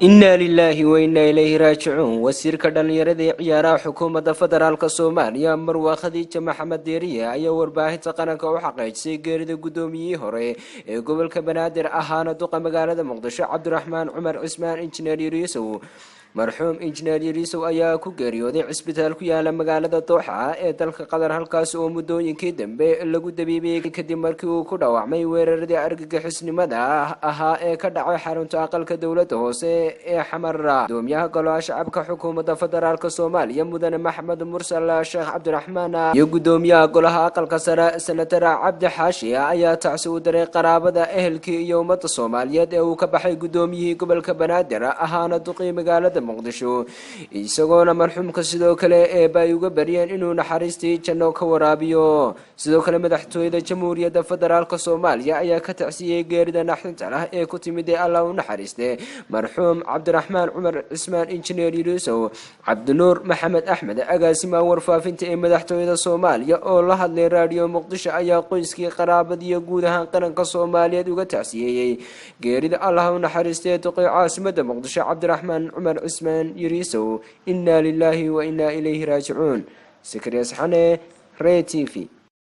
إنا لله وإنا إليه راجعون. وزير كدلنيرada ciyaaraha xukuumadda federaalka Soomaaliya Marwa Khadiija Maxamed Deeriye ayaa warbaahinta qaranka u xaqiijisay geerida gudoomiyihii hore ee gobolka Banaadir ahaana duqa magaalada Muqdisho Cabdiraxmaan Cumar Cismaan Injineer Yariisow. marxuum Injineer Yariisow ayaa ku geeriyooday cisbitaal ku yaala magaalada Dooxa ee dalka Qatar halkaas oo muddooyinkii dambe lagu dabiibay kadib markii uu ku dhaawacmay weeraradii argagixisnimada ahaa ee ka dhacay xarunta aqalka dawladda hoose ee Xamarra. Gudoomiyaha golaha shacabka xukuumadda federaalka Soomaaliya Mudane Maxamed Mursal Sheekh Cabdiraxmaan iyo gudoomiyaha golaha aqalka sare Senator Cabdi Xaashi ayaa tacsi u diray qaraabada ehelkii iyo ummadda Soomaaliyeed ee uu ka baxay gudoomiyihii gobolka Banaadir ahaana duqii magaalada Muqdisho isagoona marxuumka sidoo kale ee bay uga bariyeen inuu naxariistii janno ka waraabiyo. sidoo kale madaxtooyada Jamhuuriyadda Federaalka Soomaaliya ayaa ka tacsiyay geerida naxdinta leh ee ku timid Allah u naxariistay marxuum Cabdiraxmaan Cumar Cismaan Injineer Yariisow. Cabdinuur Maxamed Axmed agaasimaha warfaafinta ee madaxtooyada Soomaaliya oo la hadlay raadiyo Muqdisho ayaa qoyskii qaraabadii iyo guud ahaan qaranka Soomaaliyeed uga tacsiyay geerida Allah u naxariistay duqii caasimadda Muqdisho Cabdiraxmaan Cumar Cismaan Yariisow. إنا لله وإنا إليه راجعون. سكريس حنة ري تي في.